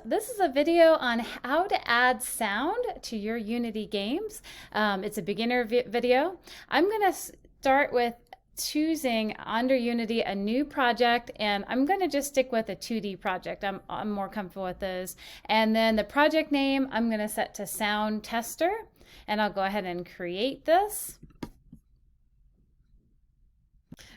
this is a video on how to add sound to your Unity games. It's a beginner video. I'm going to start with choosing under Unity a new project, and I'm going to just stick with a 2D project. I'm more comfortable with those. And then the project name I'm going to set to Sound Tester, and I'll go ahead and create this.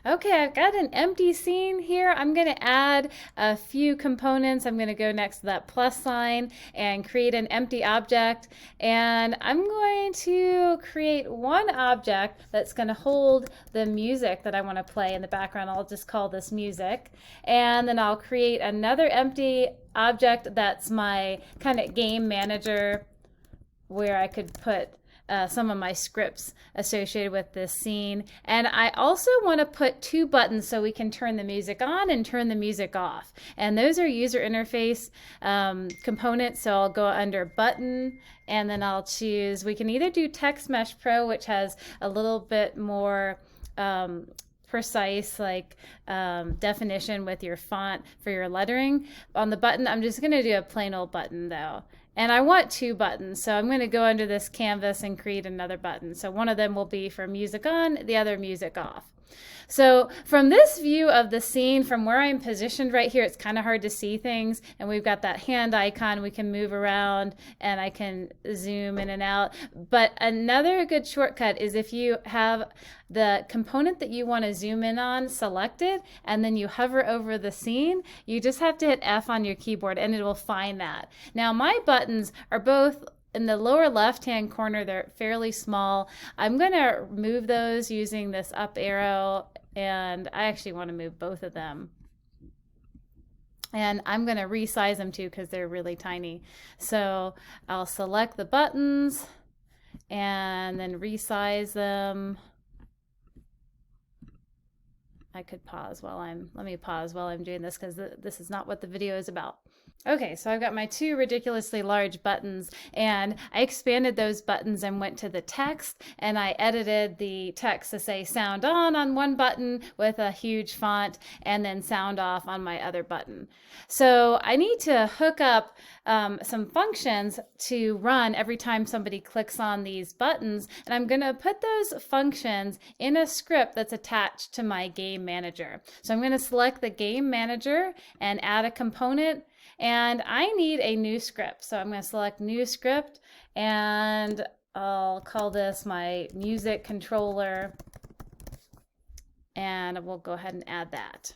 Okay, I've got an empty scene here. I'm going to add a few components. I'm going to go next to that plus sign and create an empty object. And I'm going to create one object that's going to hold the music that I want to play in the background. I'll just call this music. And then I'll create another empty object that's my kind of game manager, where I could put some of my scripts associated with this scene. And I also want to put two buttons so we can turn the music on and turn the music off. And those are user interface components. So I'll go under button, and then I'll choose, we can either do Text Mesh Pro, which has a little bit more precise definition with your font for your lettering. On the button, I'm just going to do a plain old button though. And I want two buttons, so I'm going to go under this canvas and create another button. So one of them will be for music on, the other music off. So from this view of the scene, from where I'm positioned right here, it's kind of hard to see things. And we've got that hand icon. We can move around and I can zoom in and out. But another good shortcut is if you have the component that you want to zoom in on selected, and then you hover over the scene, you just have to hit F on your keyboard and it will find that. Now my buttons are both in the lower left-hand corner. They're fairly small. I'm going to move those using this up arrow, and I actually want to move both of them. And I'm going to resize them too because they're really tiny. So I'll select the buttons and then resize them. I could pause while let me pause while I'm doing this, because this is not what the video is about. Okay, so I've got my two ridiculously large buttons, and I expanded those buttons and went to the text, and I edited the text to say sound on one button with a huge font, and then sound off on my other button. So I need to hook up some functions to run every time somebody clicks on these buttons, and I'm going to put those functions in a script that's attached to my game manager. So I'm going to select the game manager and add a component. And I need a new script. So I'm going to select new script, and I'll call this my music controller, and we'll go ahead and add that.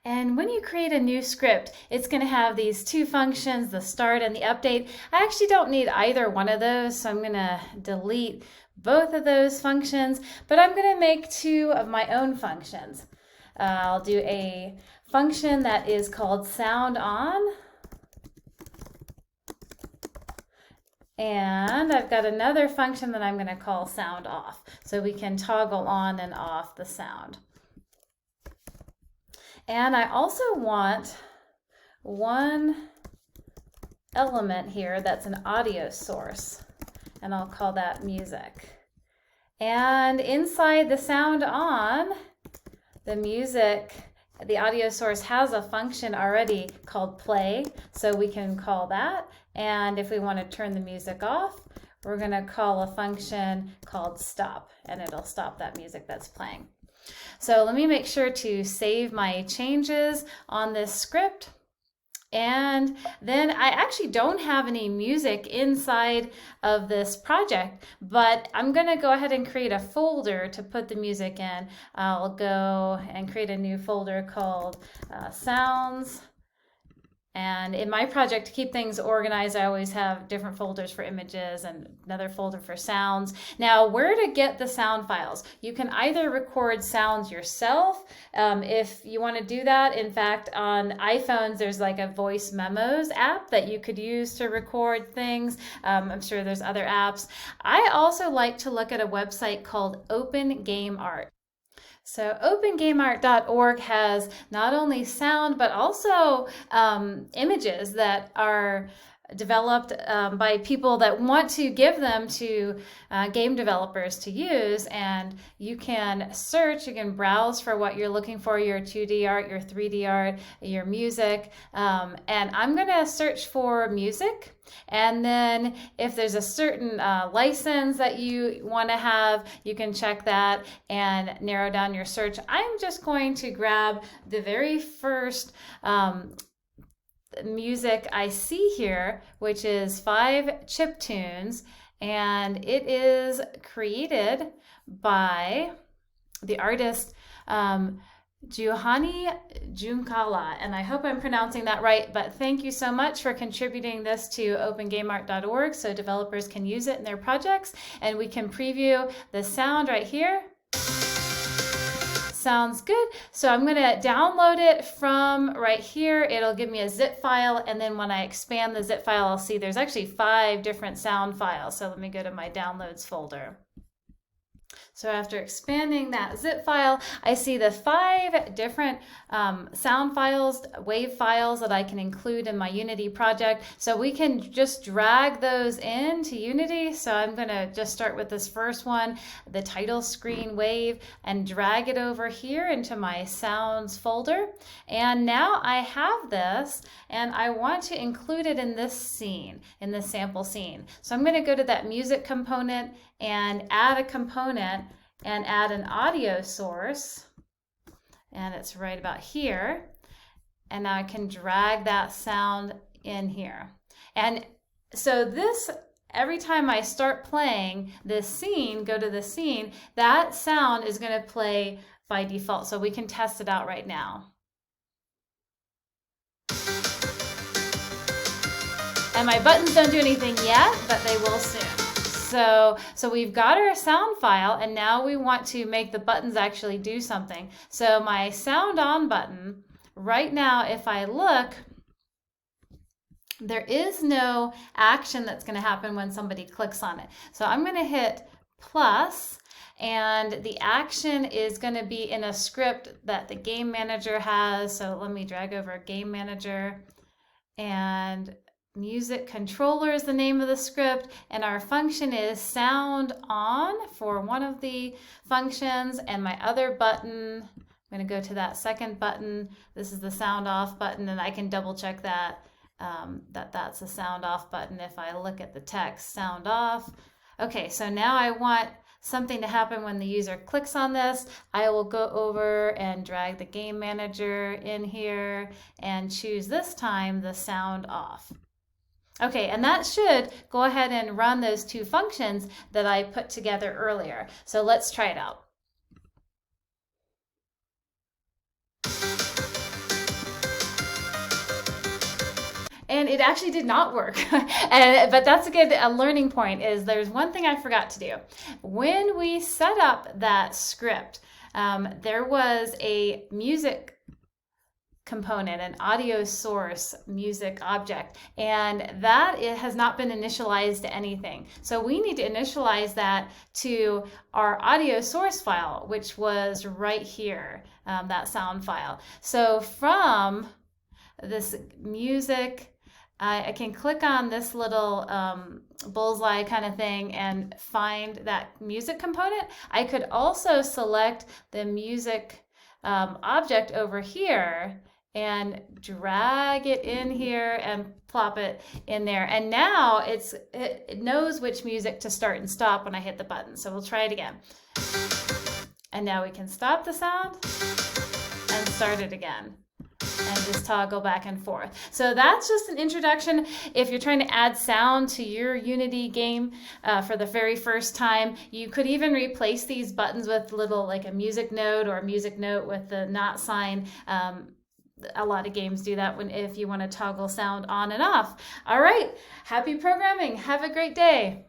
And when you create a new script, it's going to have these two functions, the start and the update. I actually don't need either one of those, so I'm going to delete both of those functions, but I'm going to make two of my own functions. I'll do a function that is called sound on, and I've got another function that I'm going to call sound off, so we can toggle on and off the sound. And I also want one element here that's an audio source, and I'll call that music. And inside the sound on, the music, the audio source has a function already called play, so we can call that. And if we want to turn the music off, we're going to call a function called stop, and it'll stop that music that's playing. So let me make sure to save my changes on this script. And then I actually don't have any music inside of this project, but I'm going to go ahead and create a folder to put the music in. I'll go and create a new folder called Sounds. And in my project, to keep things organized, I always have different folders for images and another folder for sounds. Now, where to get the sound files? You can either record sounds yourself if you want to do that. In fact, on iPhones, there's like a voice memos app that you could use to record things. I'm sure there's other apps. I also like to look at a website called Open Game Art. So opengameart.org has not only sound, but also images that are developed by people that want to give them to game developers to use. And you can search, you can browse for what you're looking for, your 2D art, your 3D art, your music. And I'm going to search for music. And then if there's a certain license that you want to have, you can check that and narrow down your search. I'm just going to grab the very first music I see here, which is 5 chiptunes, and it is created by the artist Juhani Junkala, and I hope I'm pronouncing that right, but thank you so much for contributing this to opengameart.org so developers can use it in their projects, and we can preview the sound right here. Sounds good. So I'm going to download it from right here. It'll give me a zip file, and then when I expand the zip file, I'll see there's actually 5 different sound files. So let me go to my downloads folder. So after expanding that zip file, I see the 5 different sound files, wave files that I can include in my Unity project. So we can just drag those into Unity. So I'm going to just start with this first one, the title screen wave, and drag it over here into my sounds folder. And now I have this, and I want to include it in this scene, in this sample scene. So I'm going to go to that music component and add a component and add an audio source, and it's right about here, and now I can drag that sound in here. And so this, every time I start playing this scene, go to the scene, that sound is going to play by default, so we can test it out right now. And my buttons don't do anything yet, but they will soon. So we've got our sound file, and now we want to make the buttons actually do something. So my sound on button, right now, if I look, there is no action that's going to happen when somebody clicks on it. So I'm going to hit plus, and the action is going to be in a script that the game manager has. So let me drag over game manager, and music controller is the name of the script, and our function is sound on for one of the functions, and my other button, I'm going to go to that second button. This is the sound off button, and I can double check that that's a sound off button if I look at the text, sound off. Okay, so now I want something to happen when the user clicks on this. I will go over and drag the game manager in here and choose this time the sound off. Okay, and that should go ahead and run those 2 functions that I put together earlier. So let's try it out. And it actually did not work. But that's a good learning point, is there's one thing I forgot to do. When we set up that script, there was a music component, an audio source music object, and that it has not been initialized to anything. So we need to initialize that to our audio source file, which was right here, that sound file. So from this music, I can click on this little bullseye kind of thing and find that music component. I could also select the music object over here and drag it in here and plop it in there. And now it knows which music to start and stop when I hit the button. So we'll try it again. And now we can stop the sound and start it again, and just toggle back and forth. So that's just an introduction. If you're trying to add sound to your Unity game for the very first time, you could even replace these buttons with little, like a music note or a music note with the not sign. A lot of games do that if you want to toggle sound on and off. All right, happy programming. Have a great day.